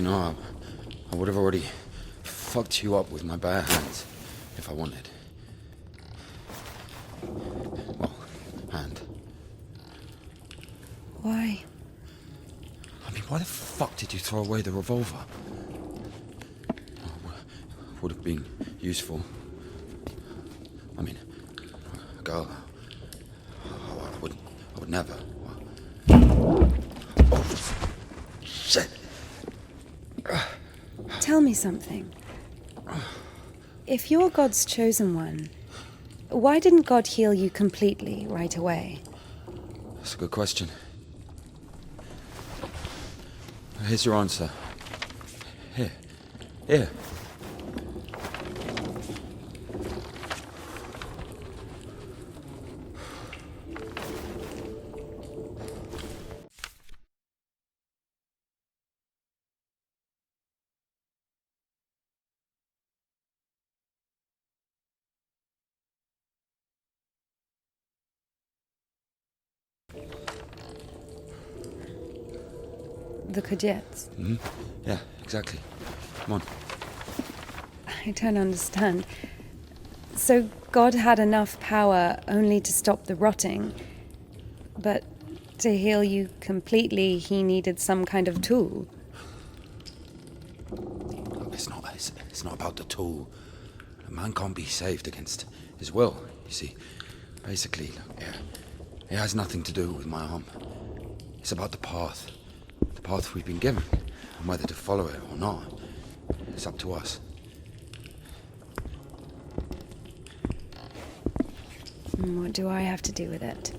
know, I would have already fucked you up with my bare hands if I wanted. Well, hand. Why? I mean, why the fuck did you throw away the revolver? Would have been useful. I mean, a girl. I would never. Oh, shit. Tell me something. If you're God's chosen one, why didn't God heal you completely right away? That's a good question. Here's your answer. Here. The Kudets. Mm-hmm. Yeah, exactly. Come on. I don't understand. So God had enough power only to stop the rotting, but to heal you completely, he needed some kind of tool. Look, it's not about the tool. A man can't be saved against his will, you see. Basically, look, it has nothing to do with my arm. It's about the path. The path we've been given. And whether to follow it or not, it's up to us. What do I have to do with it?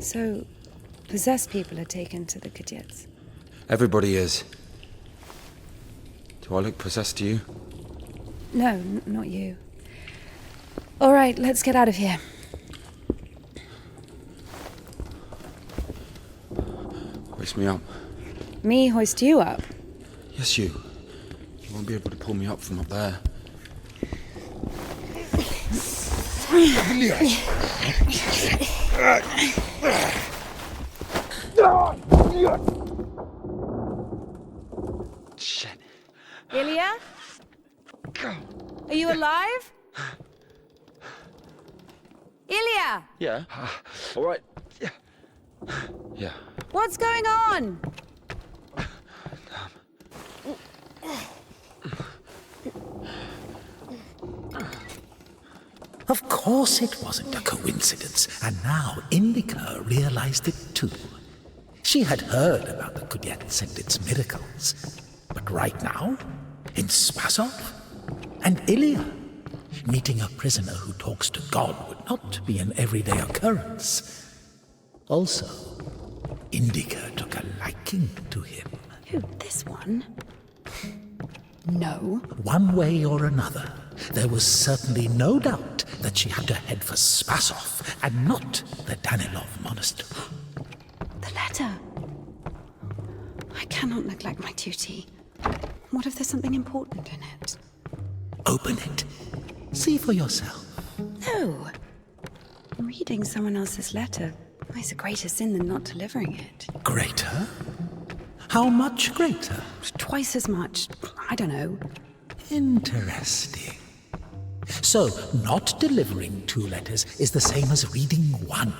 So, possessed people are taken to the Kudets. Everybody is. Do I look possessed to you? No, not you. All right, let's get out of here. Hoist me up. Me hoist you up? Yes, you. You won't be able to pull me up from up there. Shit. Ilya? Are you alive? Ilya! Yeah. All right. Yeah. Yeah. What's going on? Of course it wasn't a coincidence, and now Indika realized it too. She had heard about the Kudets and its miracles, but right now, in Spasov, and Ilya, meeting a prisoner who talks to God would not be an everyday occurrence. Also, Indika took a liking to him. Who, this one? No. One way or another, there was certainly no doubt that she had to head for Spasov and not the Danilov monastery. The letter. I cannot neglect my duty. What if there's something important in it? Open it. See for yourself. No. Reading someone else's letter is a greater sin than not delivering it. Greater? How much greater? Twice as much. I don't know. Interesting. So, not delivering 2 letters is the same as reading 1.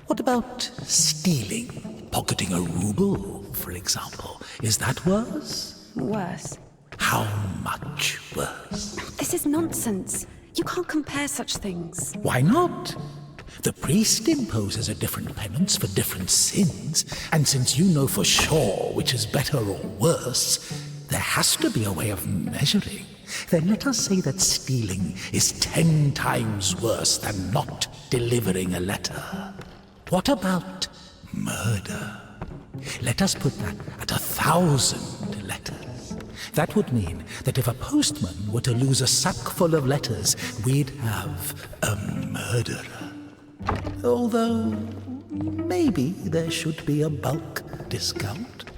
What about stealing? Pocketing a ruble, for example. Is that worse? Worse. How much worse? This is nonsense. You can't compare such things. Why not? The priest imposes a different penance for different sins, and since you know for sure which is better or worse, there has to be a way of measuring. Then let us say that stealing is 10 times worse than not delivering a letter. What about murder? Let us put that at 1,000 letters. That would mean that if a postman were to lose a sack full of letters, we'd have a murderer. Although, maybe there should be a bulk discount.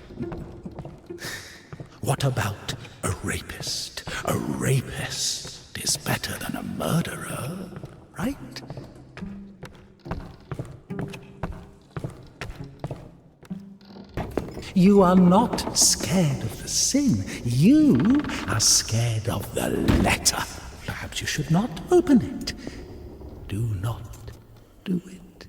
What about a rapist? A rapist is better than a murderer, right? You are not scared of the sin. You are scared of the letter. Perhaps you should not open it. Do not do it.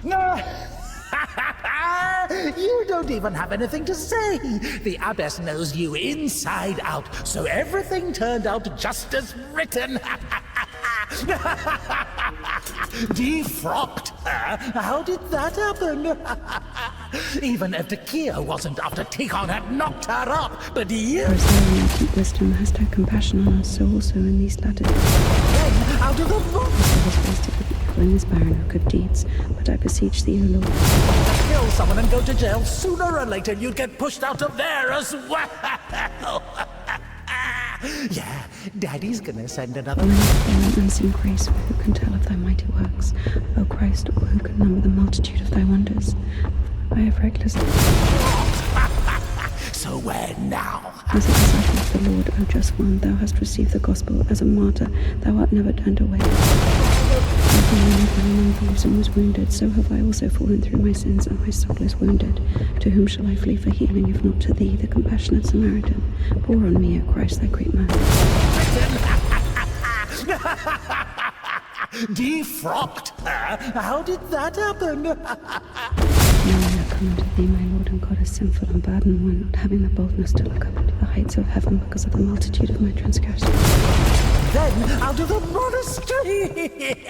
No! You don't even have anything to say. The abbess knows you inside out, so everything turned out just as written. Defrocked her? How did that happen? Even if the Kia wasn't after Tikhon had knocked her up, but you... Our ancient wisdom has had compassion on us, so also in these latter days. Then, out of the book... I was wasted with evil in this barren of good deeds, but I beseech thee, O Lord. Kill someone and go to jail, sooner or later you'd get pushed out of there as well. Yeah, Daddy's gonna send another... When an unseen grace, who can tell of thy mighty works? O Christ, or who can number the multitude of thy wonders? I have recklessly... So where now? As a disciple of the Lord, O just one, thou hast received the gospel. As a martyr, thou art never turned away. Like a man fell among thieves and was wounded, so have I also fallen through my sins, and my soul is wounded. To whom shall I flee for healing, if not to thee, the compassionate Samaritan? Pour on me, O Christ, thy great mercy. Defrocked her? How did that happen? Now I come unto thee, my Lord and God, as sinful and burdened one, not having the boldness to look up into the heights of heaven because of the multitude of my transgressions. Then out of the monastery!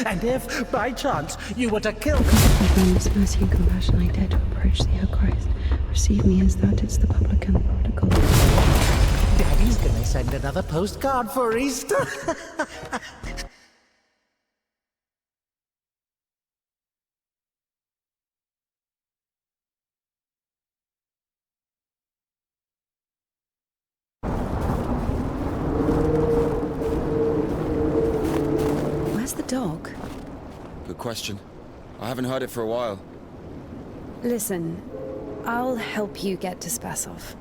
And if, by chance, you were to kill... By boundless mercy and compassion I dare to approach thee, O Christ. Receive me as thou didst the publican, the prodigal. Daddy's gonna send another postcard for Easter. Where's the dog? Good question. I haven't heard it for a while. Listen, I'll help you get to Spasov.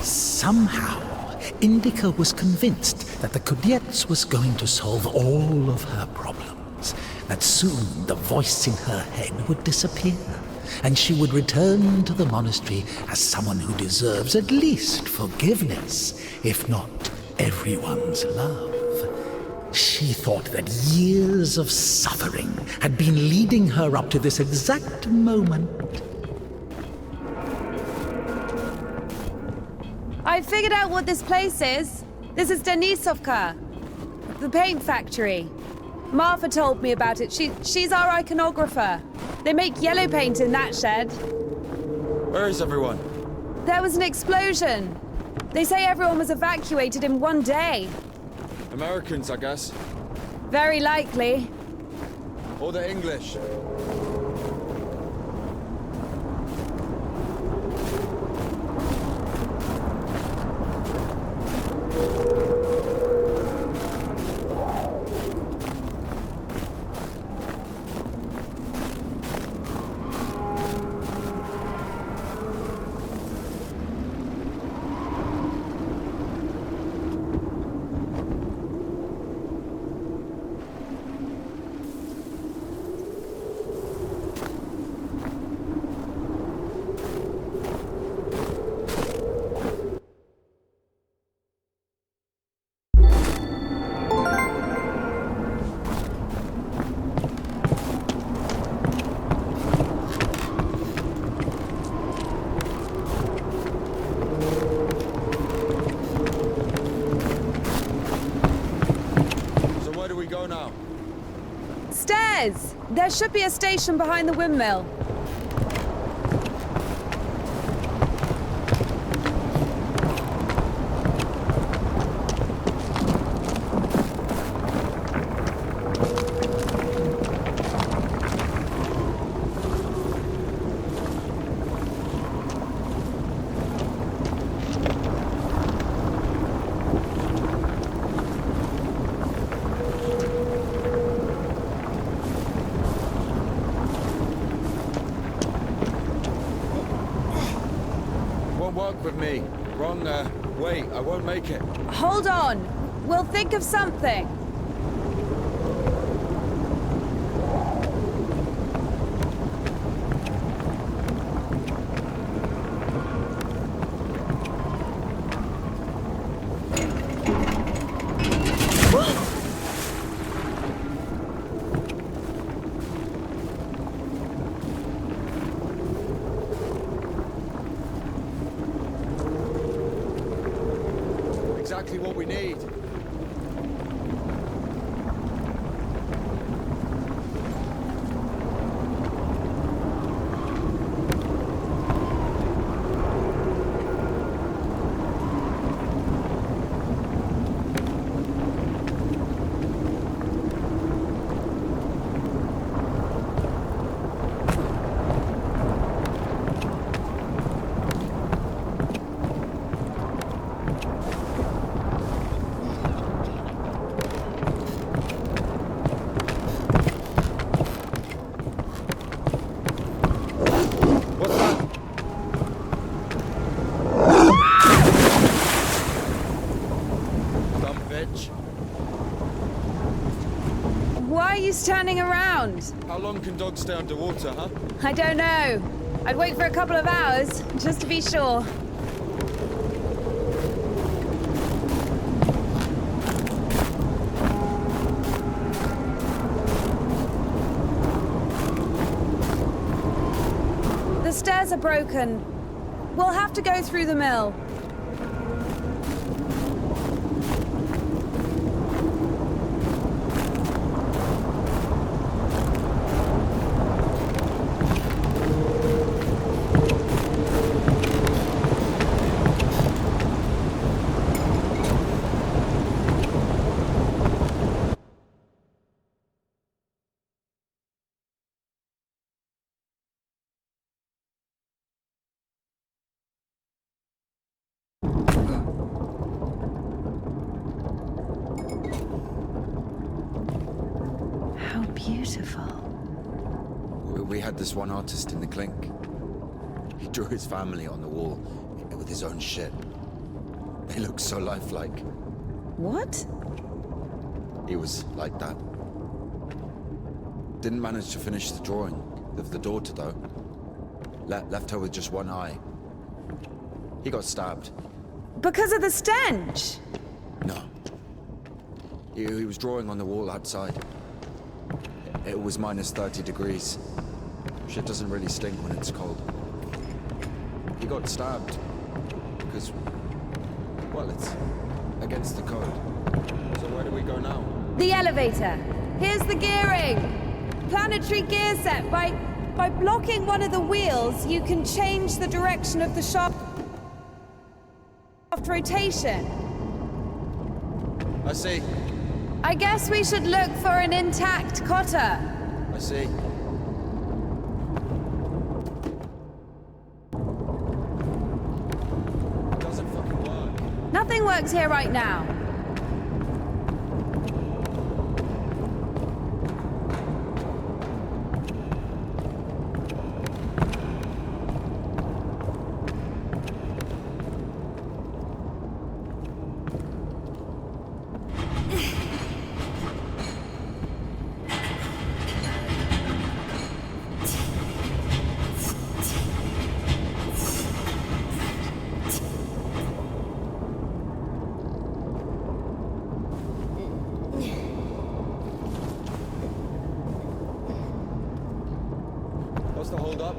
Somehow, Indika was convinced that the Kudets was going to solve all of her problems, that soon the voice in her head would disappear, and she would return to the monastery as someone who deserves at least forgiveness, if not everyone's love. She thought that years of suffering had been leading her up to this exact moment. I figured out what this place is. This is Denisovka, the paint factory. Martha told me about it. She's our iconographer. They make yellow paint in that shed. Where is everyone? There was an explosion. They say everyone was evacuated in one day. Americans, I guess. Very likely. Or the English. Now. Stairs! There should be a station behind the windmill. luck with me. Wrong, way. I won't make it. Hold on. We'll think of something. Exactly what we need. Why are you standing around? How long can dogs stay underwater, huh? I don't know. I'd wait for a couple of hours, just to be sure. The stairs are broken. We'll have to go through the mill. How beautiful. We had this one artist in the clink. He drew his family on the wall with his own shit. They look so lifelike. What? He was like that. Didn't manage to finish the drawing of the daughter, though. Left her with just one eye. He got stabbed. Because of the stench? No. He was drawing on the wall outside. It was minus 30 degrees. Shit doesn't really stink when it's cold. He got stabbed. Because, well, it's against the code. So where do we go now? The elevator. Here's the gearing. Planetary gear set. By blocking one of the wheels, you can change the direction of the shaft rotation. I see. I guess we should look for an intact cotter. I see. It doesn't fucking work. Nothing works here right now. What's the hold up?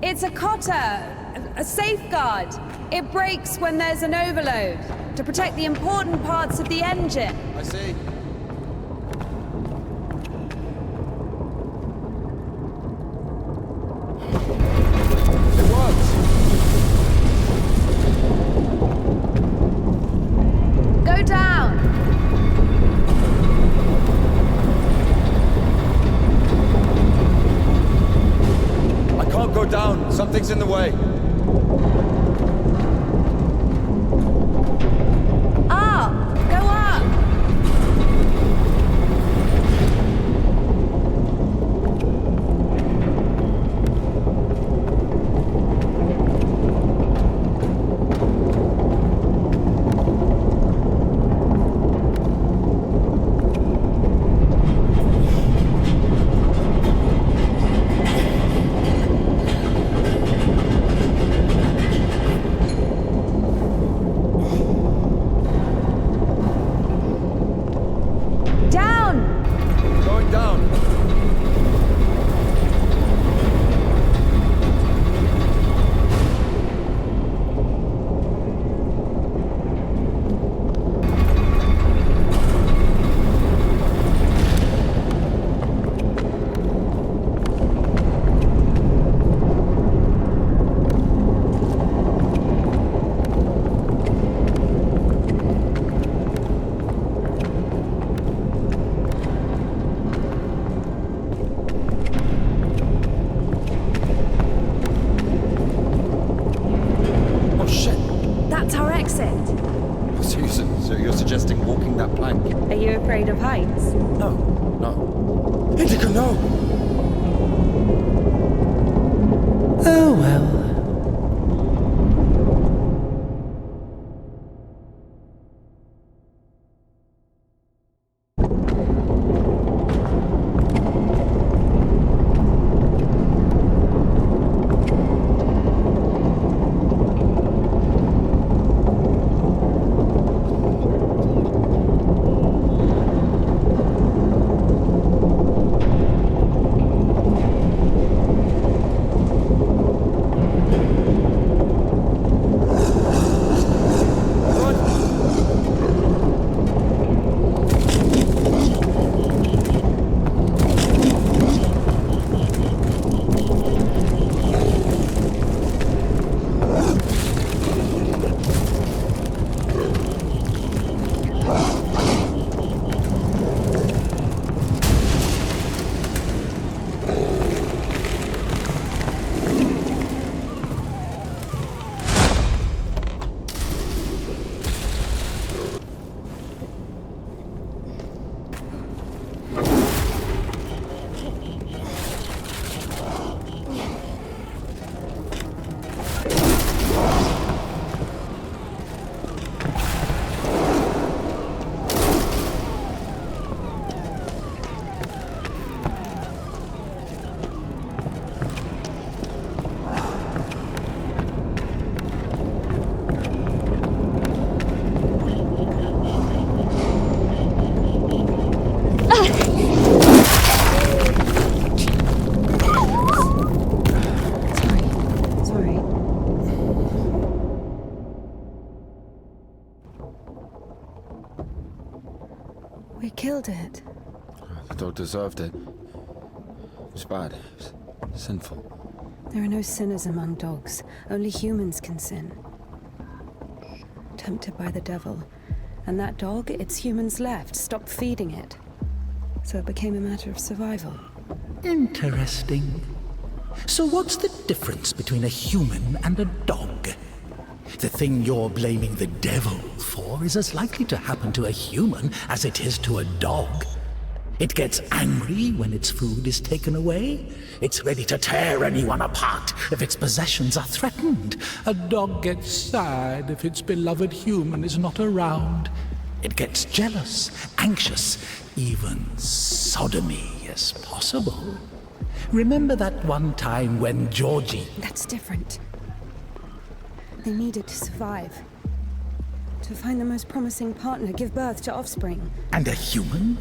It's a cotter, a safeguard. It breaks when there's an overload to protect the important parts of the engine. I see. It works. Go down. I can't go down. Something's in the way. Up. Go up. So you're suggesting walking that plank? Are you afraid of heights? No. Indika, no! Oh well. Sorry. We killed it. The dog deserved it. It was bad. It was sinful. There are no sinners among dogs. Only humans can sin. Tempted by the devil. And that dog, its humans left, stopped feeding it. So it became a matter of survival. Interesting. So what's the difference between a human and a dog? The thing you're blaming the devil for is as likely to happen to a human as it is to a dog. It gets angry when its food is taken away. It's ready to tear anyone apart if its possessions are threatened. A dog gets sad if its beloved human is not around. It gets jealous, anxious, even sodomy is possible. Remember that one time when Georgie... That's different. They need it to survive. To find the most promising partner, give birth to offspring. And a human?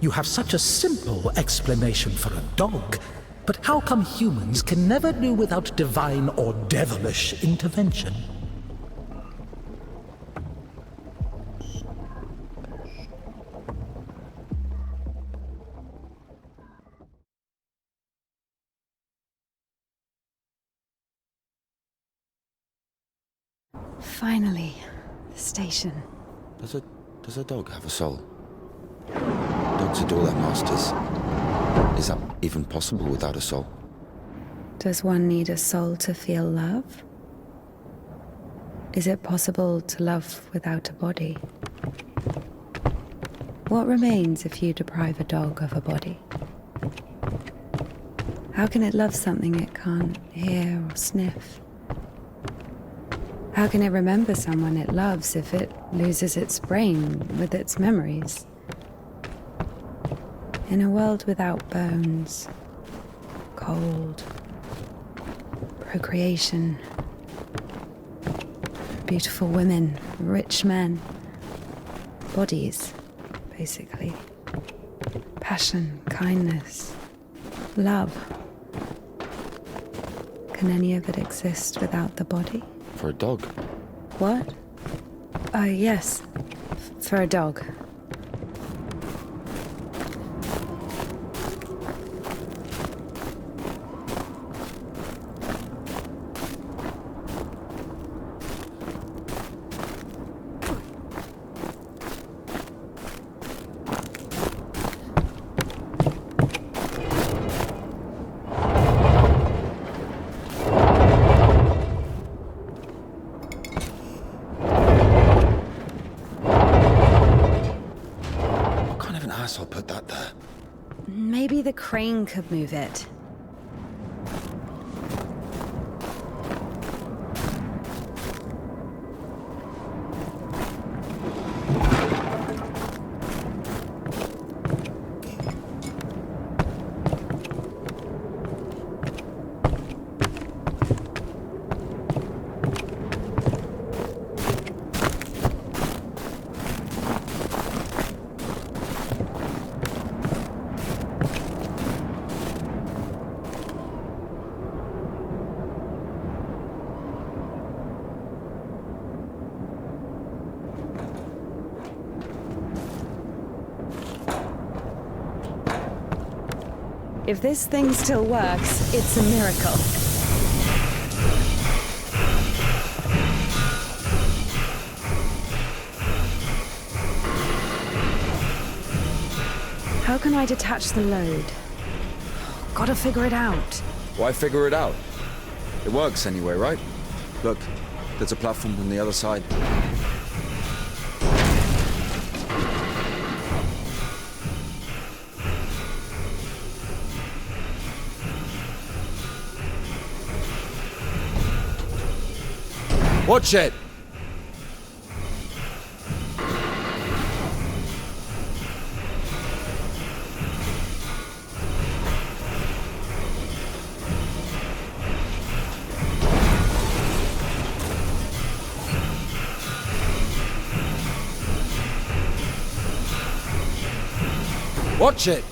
You have such a simple explanation for a dog. But how come humans can never do without divine or devilish intervention? Finally, the station. Does a dog have a soul? Dogs adore their masters. Is that even possible without a soul? Does one need a soul to feel love? Is it possible to love without a body? What remains if you deprive a dog of a body? How can it love something it can't hear or sniff? How can it remember someone it loves if it loses its brain with its memories? In a world without bones, cold, procreation, beautiful women, rich men, bodies, basically, passion, kindness, love. Can any of it exist without the body? For a dog? What? Yes. For a dog. guess I'll put that there. Maybe the crane could move it. If this thing still works, it's a miracle. How can I detach the load? Gotta figure it out. Why figure it out? It works anyway, right? Look, there's a platform on the other side. Watch it! Watch it!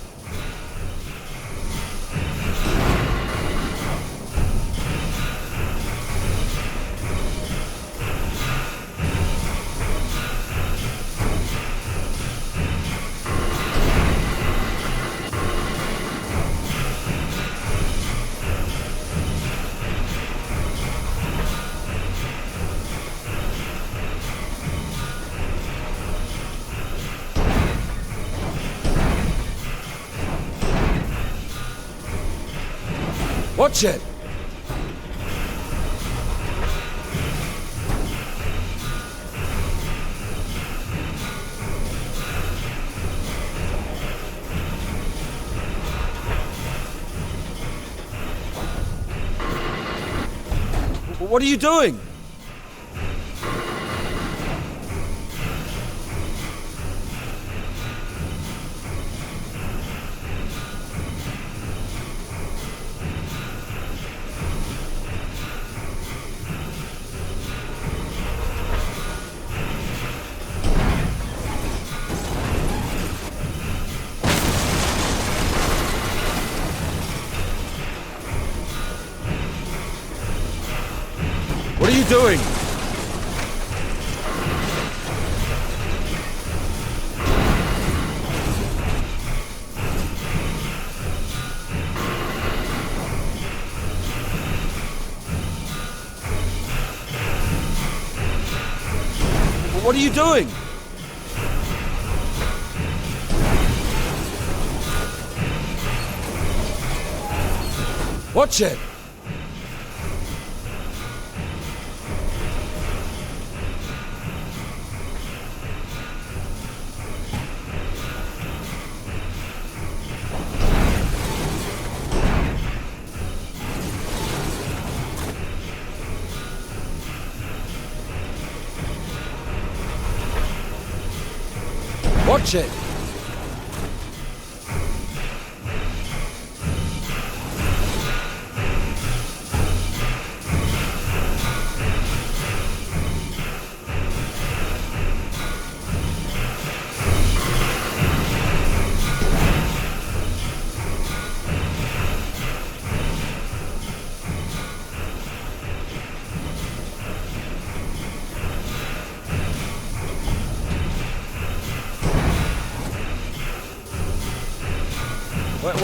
Watch it! What are you doing? What are you doing? What are you doing? Watch it! Watch it!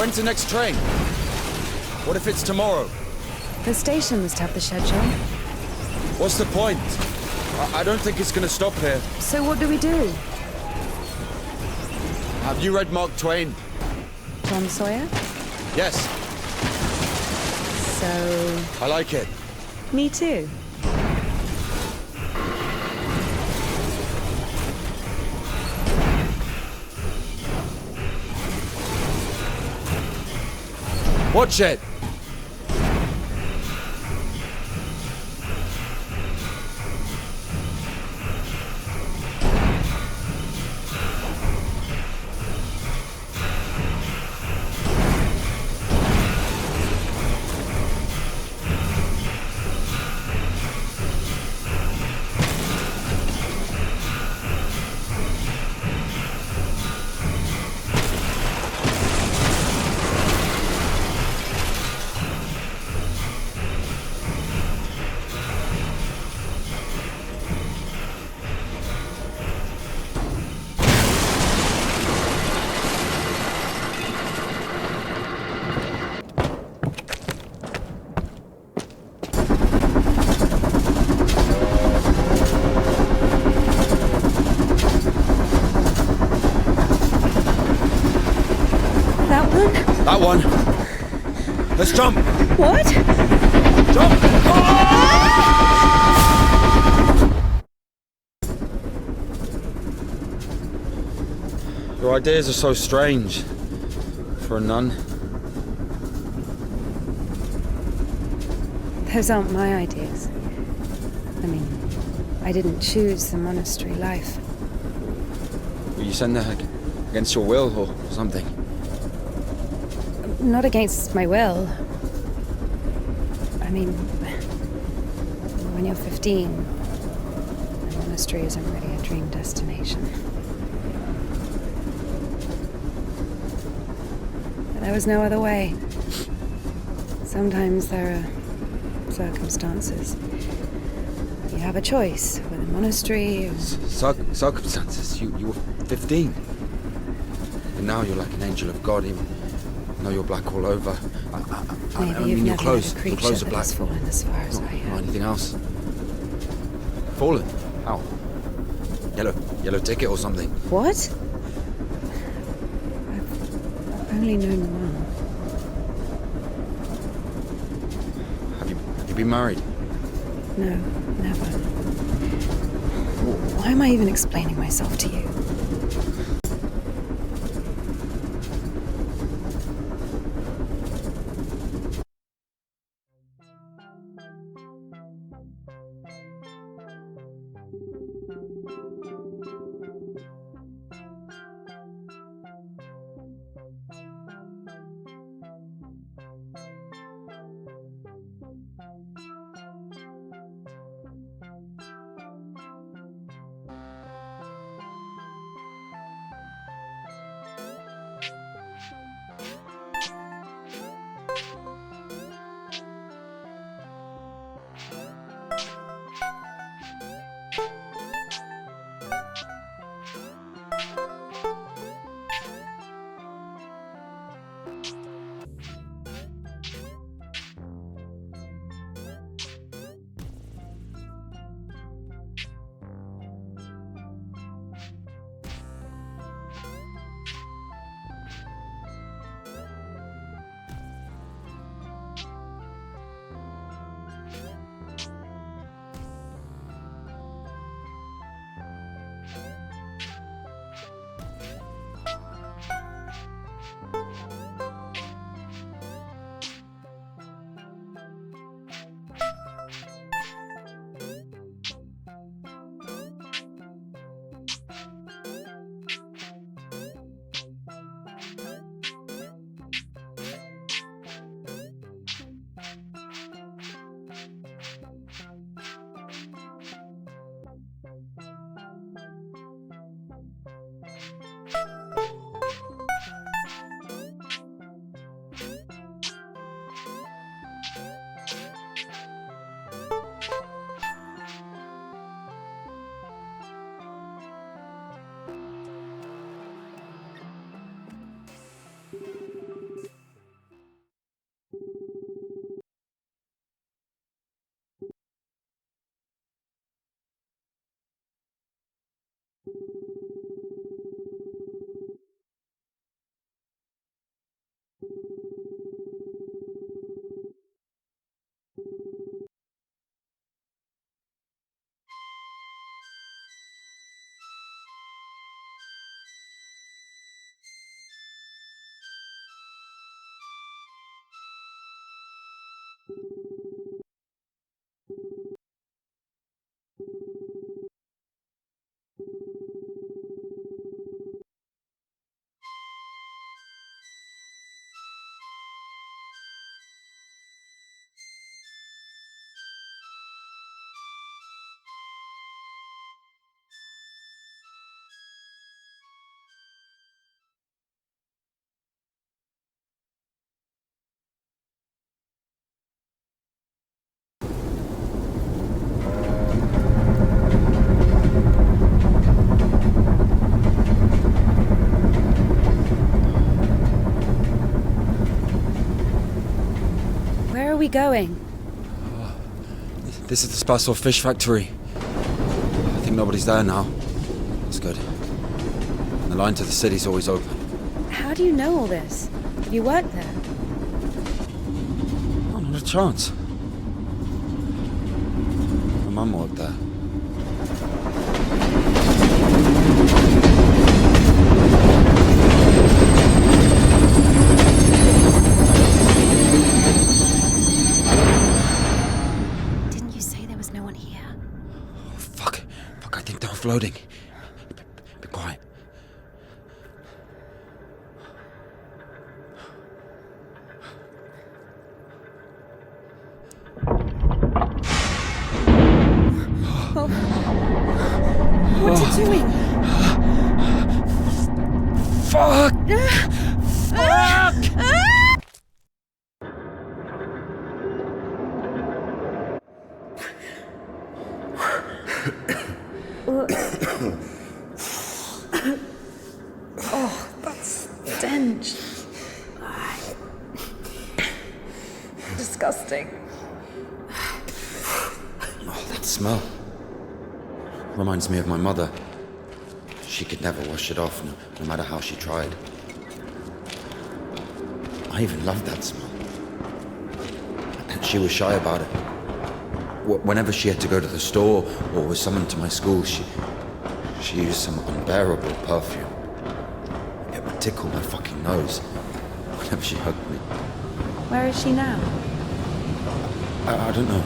When's the next train? What if it's tomorrow? The station must have the schedule. What's the point? I don't think it's gonna stop here. So what do we do? Have you read Mark Twain? Tom Sawyer? Yes, So... I like it. me too. Watch it! That one. Let's jump. What? Jump. Your ideas are so strange for a nun. Those aren't my ideas. I mean, I didn't choose the monastery life. Were you sent there against your will or something? Not against my will. I mean, when you're 15, the monastery isn't really a dream destination. But there was no other way. Sometimes there are circumstances. You have a choice with a monastery or... Circumstances? You were 15. And now you're like an angel of God. Even though you're black all over. I Maybe mean, you've your never clothes, met a your creature clothes are that black. has fallen as far as I Or have. anything else. Fallen? How? Yellow ticket or something? What? I've only known one. Have you been married? No, never. Why am I even explaining myself to you? Where are we going? This is the Spassor fish factory. I think nobody's there now. That's good. And the line to the city's always open. How do you know all this? Have you worked there? Oh, not a chance. My mum worked there. Didn't you say there was no one here? Oh, fuck, I think they're offloading. Be quiet. What are you doing? Fuck! Oh, that stench. Disgusting. Oh, that smell. Reminds me of my mother. She could never wash it off, no matter how she tried. I even loved that smell. She was shy about it. Whenever she had to go to the store or was summoned to my school, she used some unbearable perfume. It would tickle my fucking nose whenever she hugged me. Where is she now? I don't know.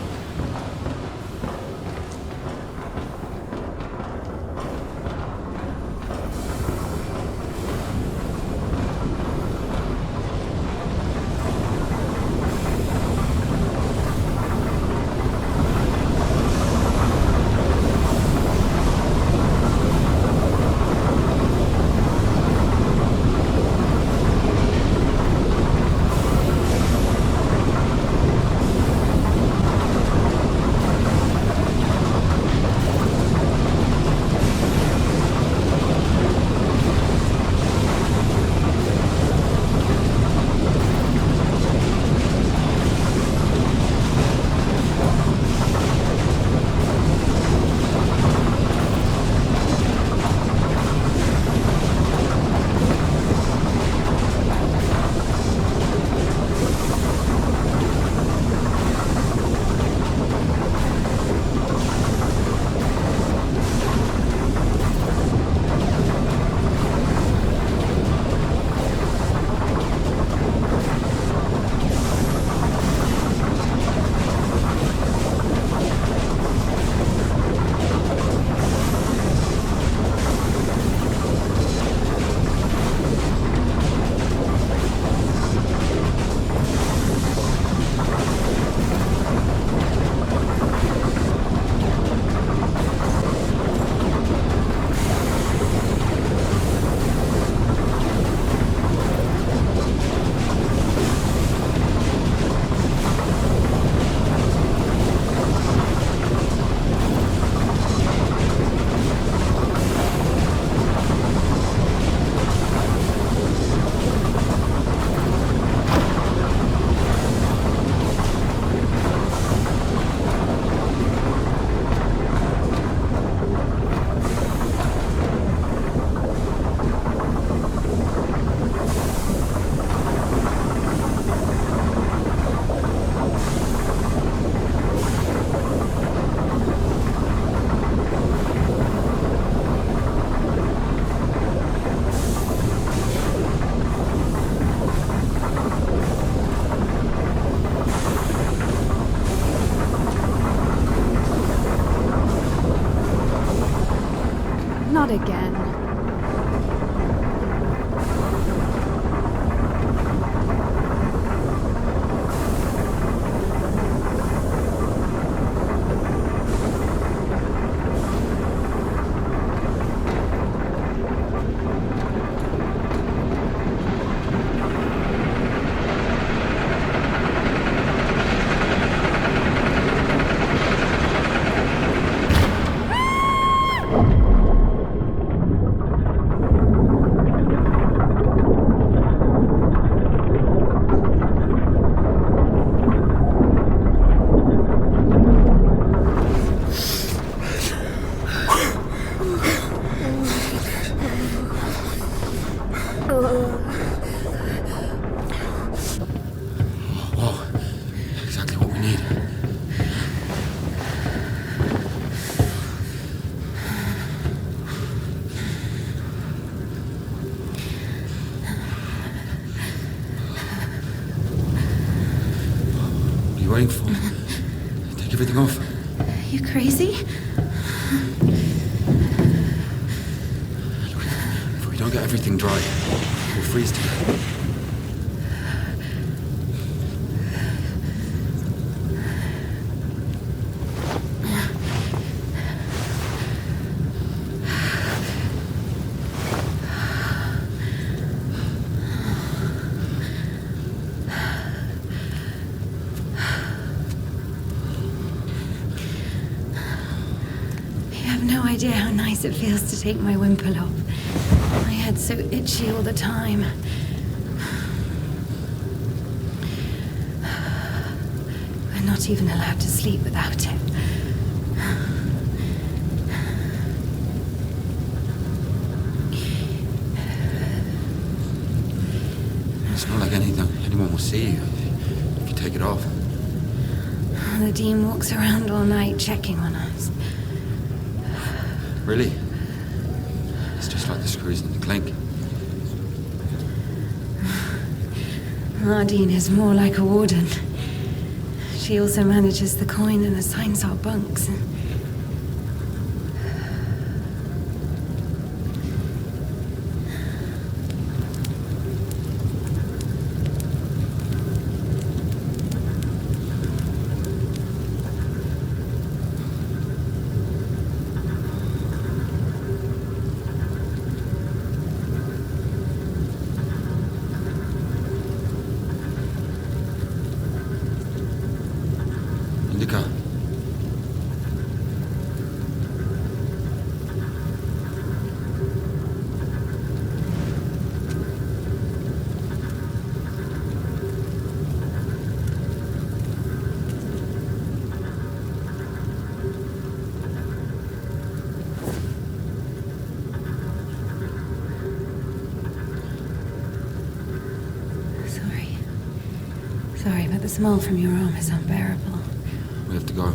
start again. Waiting for? Take everything off. You crazy? Look, if we don't get everything dry, we'll freeze to death. No idea how nice it feels to take my wimple off. My head's so itchy all the time. We're not even allowed to sleep without it. It's not like anyone will see you if you take it off. The Dean walks around all night checking on us. Really? It's just like the screws in the clink. Nardine is more like a warden. She also manages the coin and assigns our bunks. Indika. Sorry, but the smell from your arm is unbearable. We have to go.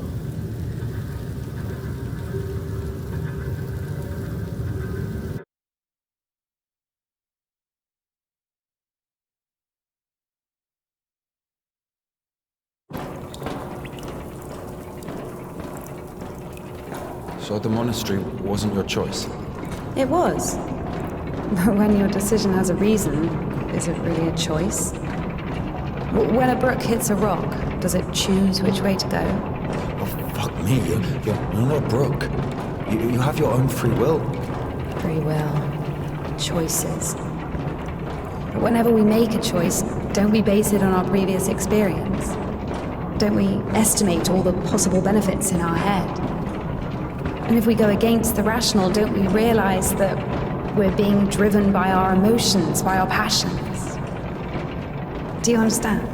So the monastery wasn't your choice? It was. But when your decision has a reason, is it really a choice? When a brook hits a rock, does it choose which way to go? Oh, fuck me. You're not a brook. You have your own free will. Free will. Choices. But whenever we make a choice, don't we base it on our previous experience? Don't we estimate all the possible benefits in our head? And if we go against the rational, don't we realize that we're being driven by our emotions, by our passions? Do you understand?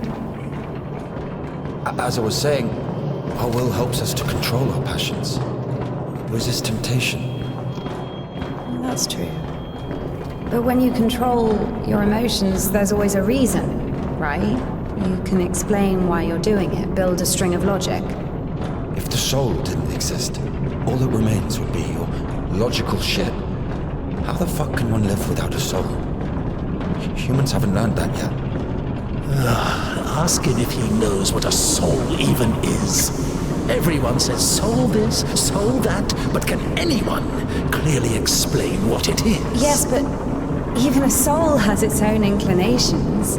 As I was saying, our will helps us to control our passions. Resist temptation. That's true. But when you control your emotions, there's always a reason, right? You can explain why you're doing it, build a string of logic. If the soul didn't exist, all that remains would be your logical shit. How the fuck can one live without a soul? Humans haven't learned that yet. Ask him if he knows what a soul even is. Everyone says soul this, soul that, but can anyone clearly explain what it is? Yes, but even a soul has its own inclinations.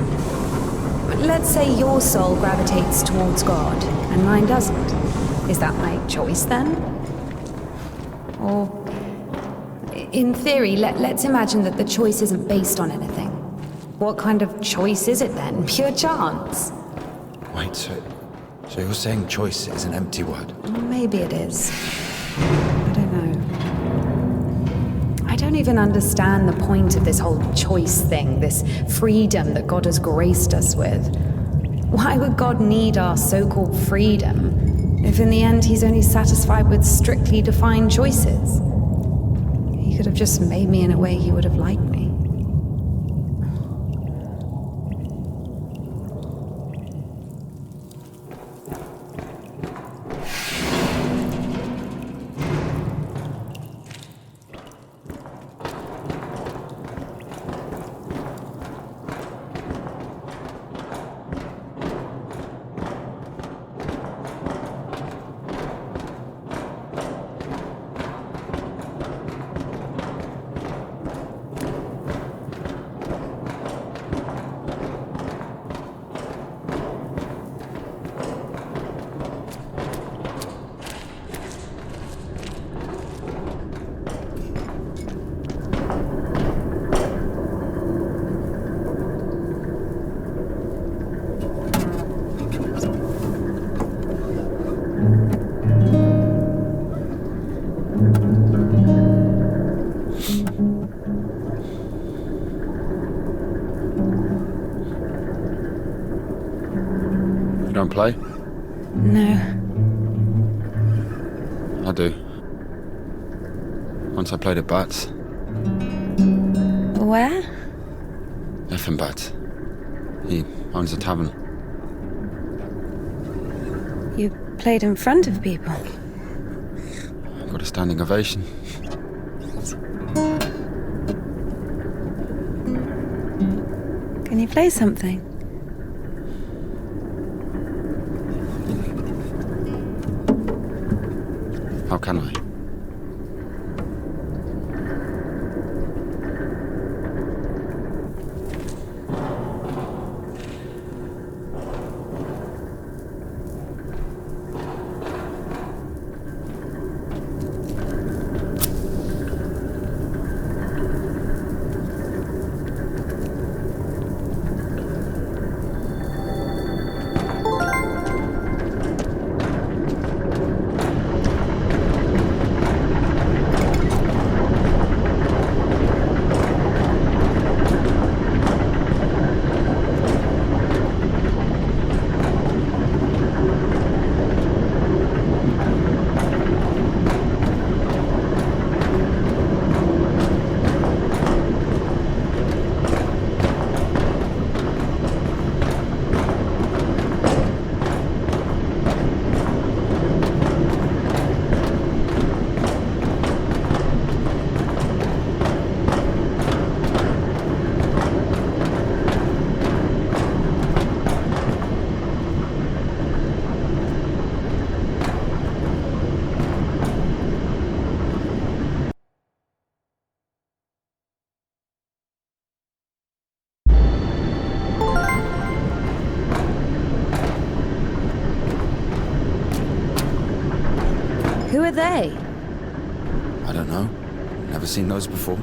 Let's say your soul gravitates towards God, and mine doesn't. Is that my choice then? Or, in theory, let's imagine that the choice isn't based on anything. What kind of choice is it then? Pure chance? Wait, so you're saying choice is an empty word? Maybe it is. I don't know. I don't even understand the point of this whole choice thing, this freedom that God has graced us with. Why would God need our so-called freedom if in the end he's only satisfied with strictly defined choices? He could have just made me in a way he would have liked me. You don't play? No. I do. Once I played at Bats. Where? Effin Bats. He owns a tavern. You played in front of people. Got a standing ovation. Can you play something? How can I? Who are they? I don't know. Never seen those before.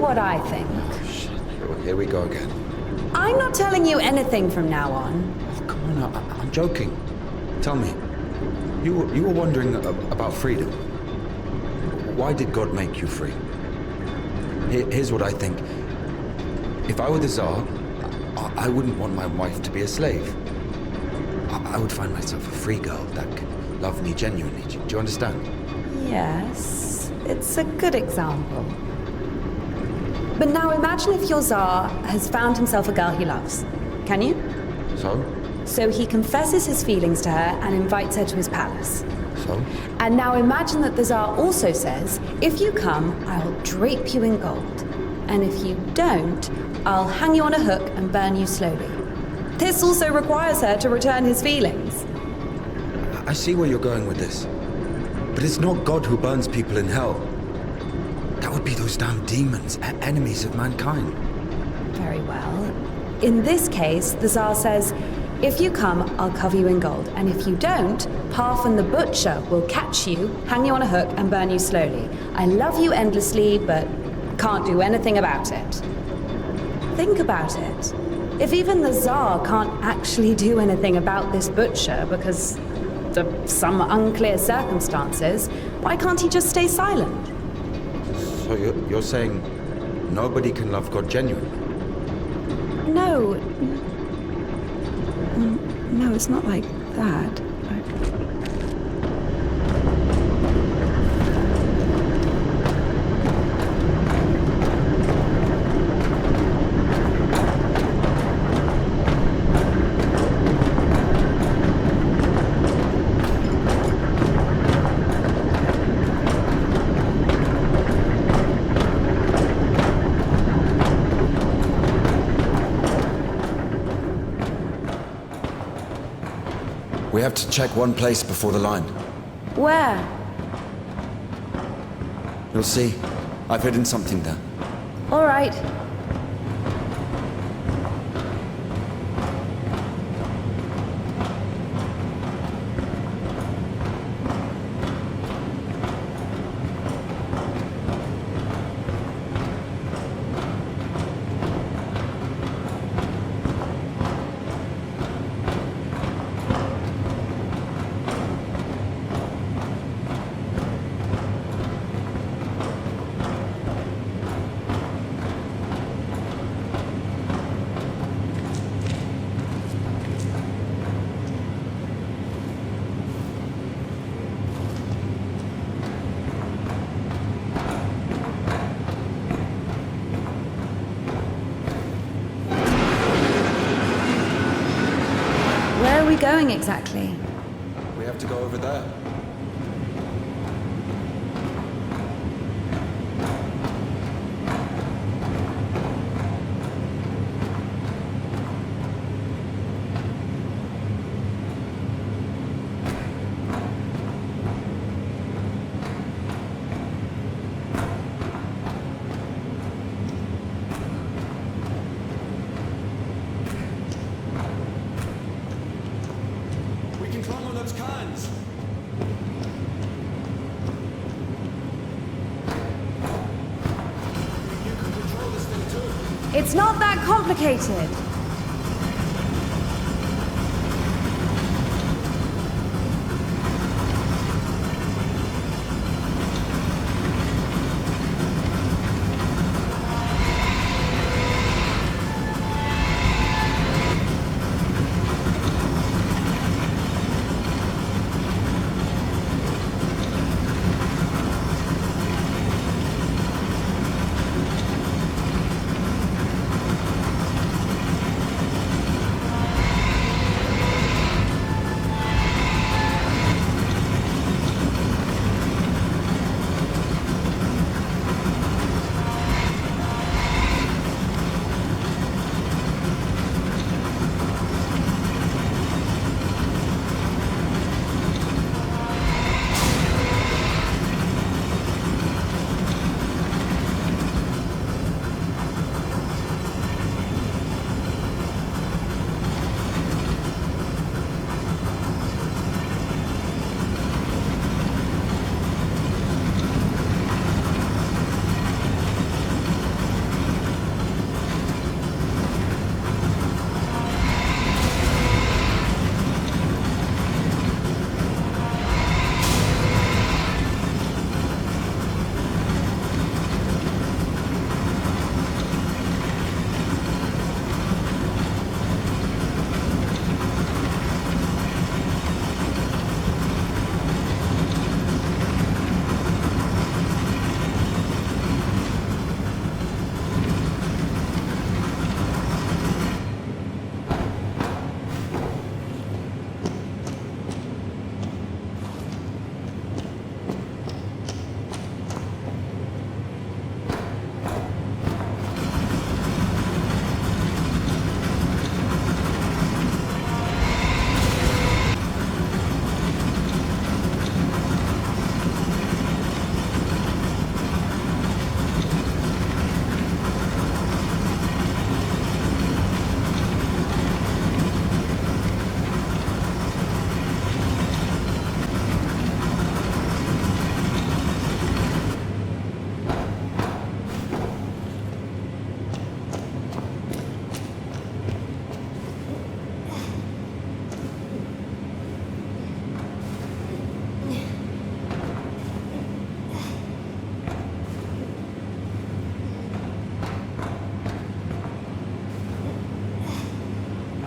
what I think. Here we go again. I'm not telling you anything from now on. Come on, I'm joking. Tell me, you were wondering about freedom. Why did God make you free? Here's what I think. If I were the Tsar, I wouldn't want my wife to be a slave. I would find myself a free girl that could love me genuinely. Do you understand? Yes, it's a good example. But now imagine if your Tsar has found himself a girl he loves. Can you? So? So he confesses his feelings to her and invites her to his palace. So? And now imagine that the Tsar also says, if you come, I'll drape you in gold. And if you don't, I'll hang you on a hook and burn you slowly. This also requires her to return his feelings. I see where you're going with this. But it's not God who burns people in hell. That would be those damn demons, enemies of mankind. Very well. In this case, the Tsar says, if you come, I'll cover you in gold. And if you don't, Parfan the butcher will catch you, hang you on a hook, and burn you slowly. I love you endlessly, but can't do anything about it. Think about it. If even the Tsar can't actually do anything about this butcher because of some unclear circumstances, why can't he just stay silent? So you're saying nobody can love God genuinely? No. No, it's not like that. We have to check one place before the line. Where? You'll see. I've hidden something there. All right. Where are we going exactly? We have to go over there. We can climb on those cans. You can control this thing too. It's not that complicated.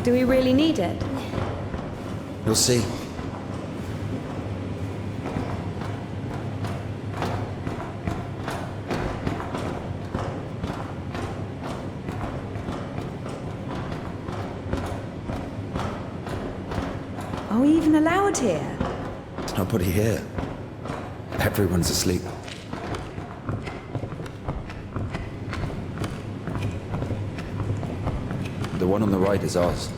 Do we really need it? You'll see. Are we even allowed here? Nobody here. Everyone's asleep. The one on the right is ours.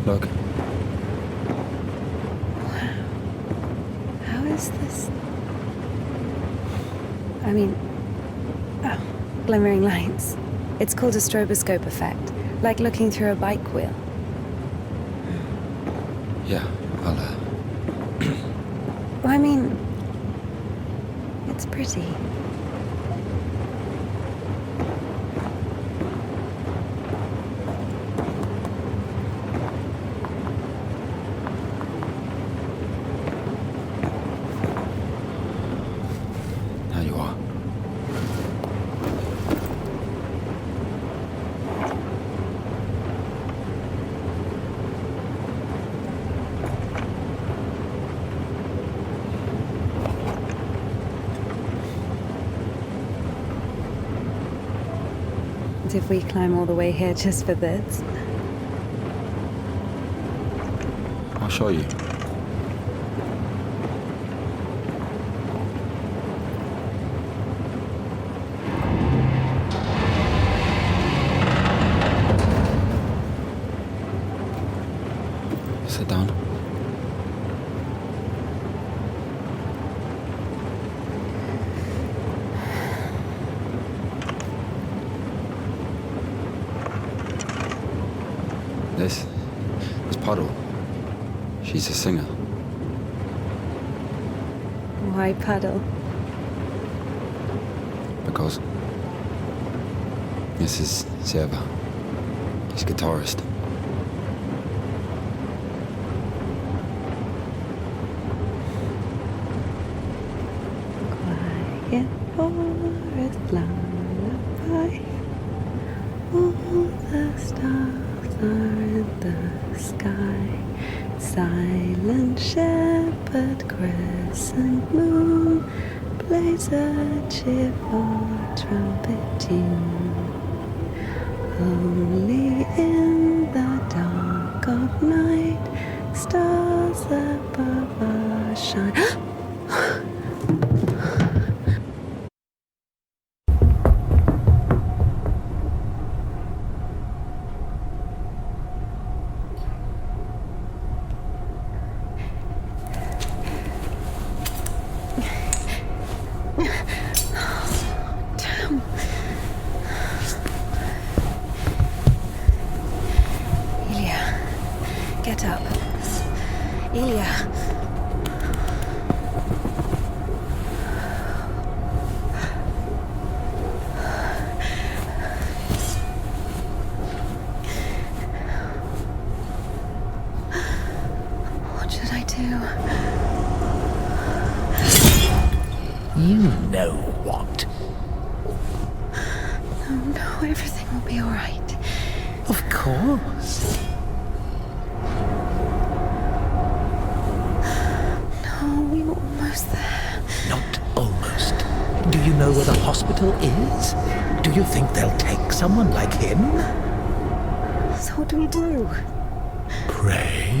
Look, How is this? I mean, oh, glimmering lights. It's called a stroboscope effect, like looking through a bike wheel. yeah, I'll, I mean, it's pretty. Now you are. And if we climb all the way here just for this? I'll show you. Sit down. This Puddle. She's a singer. Why Puddle? Because this is Seva. He's guitarist. Quiet forest lullaby. All the stars are in the sky. Silent shepherd, crescent moon plays a cheerful trumpet tune. Only in the dark of night, stars above us shine. Damn. Ilya, get up. Ilya. What should I do? You know what? Oh no, everything will be all right. Of course. No, we were almost there. Not almost. Do you know where the hospital is? Do you think they'll take someone like him? So what do we do? Pray?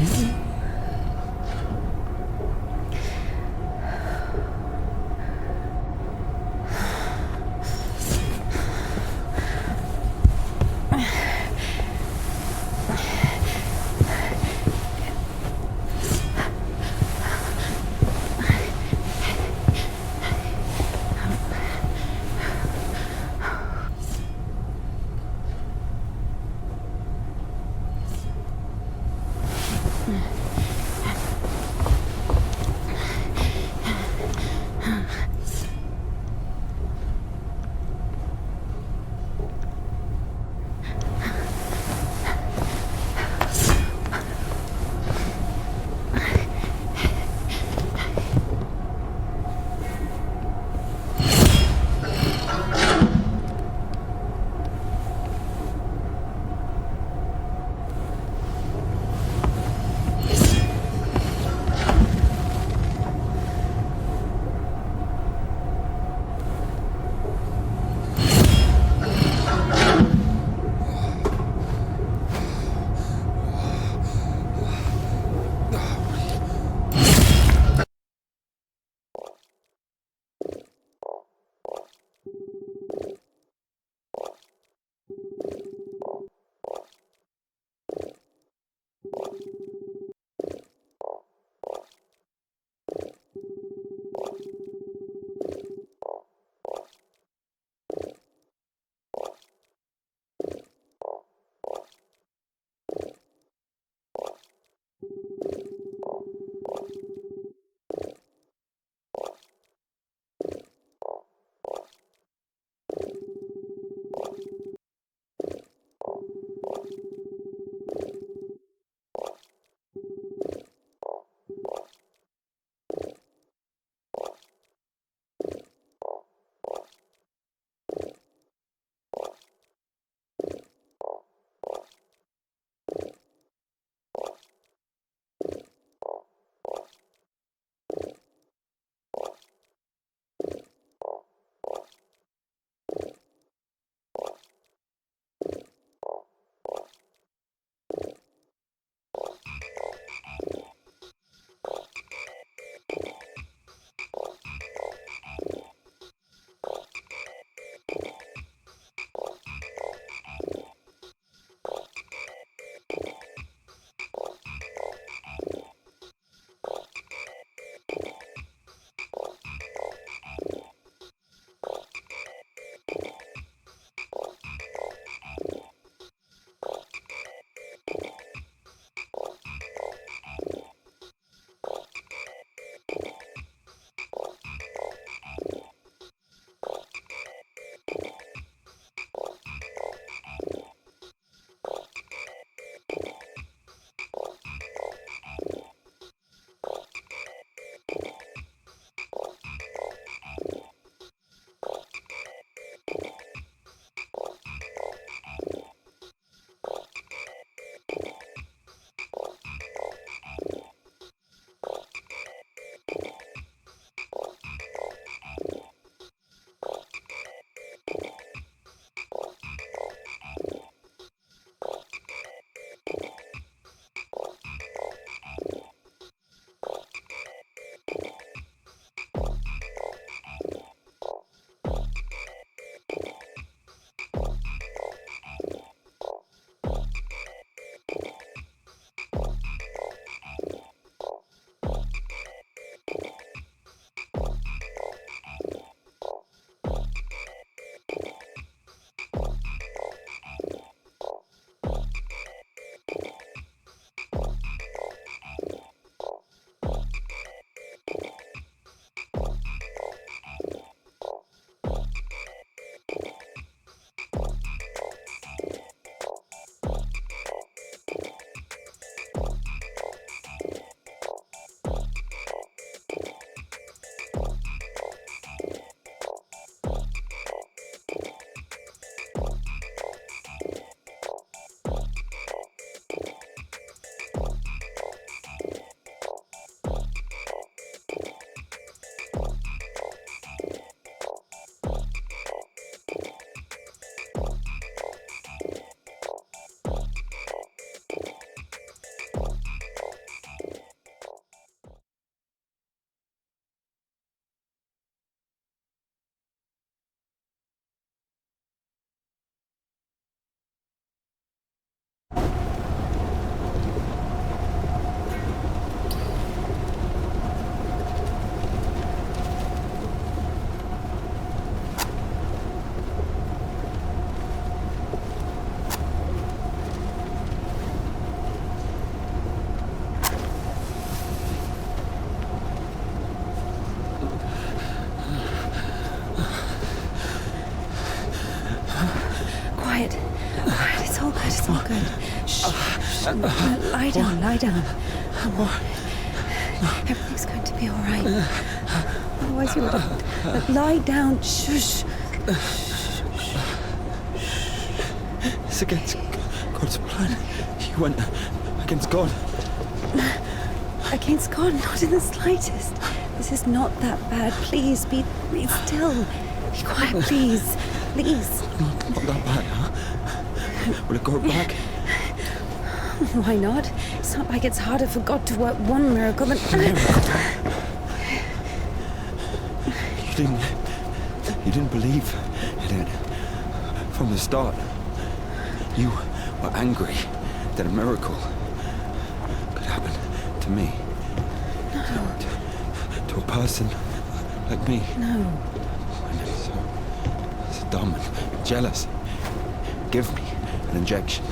Lie down, lie down. Everything's going to be all right. Otherwise you would... Lie down. Shush. It's against God's plan. You went against God. Against God? Not in the slightest. This is not that bad. Please, be still. Be quiet, please. Please. Not that bad, huh? Will it go back? Why not? It's not like it's harder for God to work one miracle than... You didn't believe in it from the start. You were angry that a miracle could happen to me. No. To a person like me. No. I'm so dumb and jealous. Give me an injection.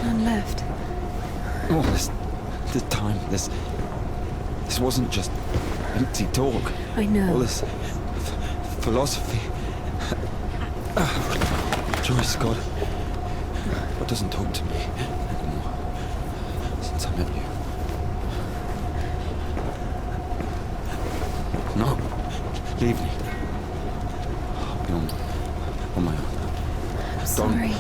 None left. All this time, this wasn't just empty talk. I know. All this philosophy. Joyce, God doesn't talk to me anymore since I met you. No, leave me. I'll be on my own. I'm sorry.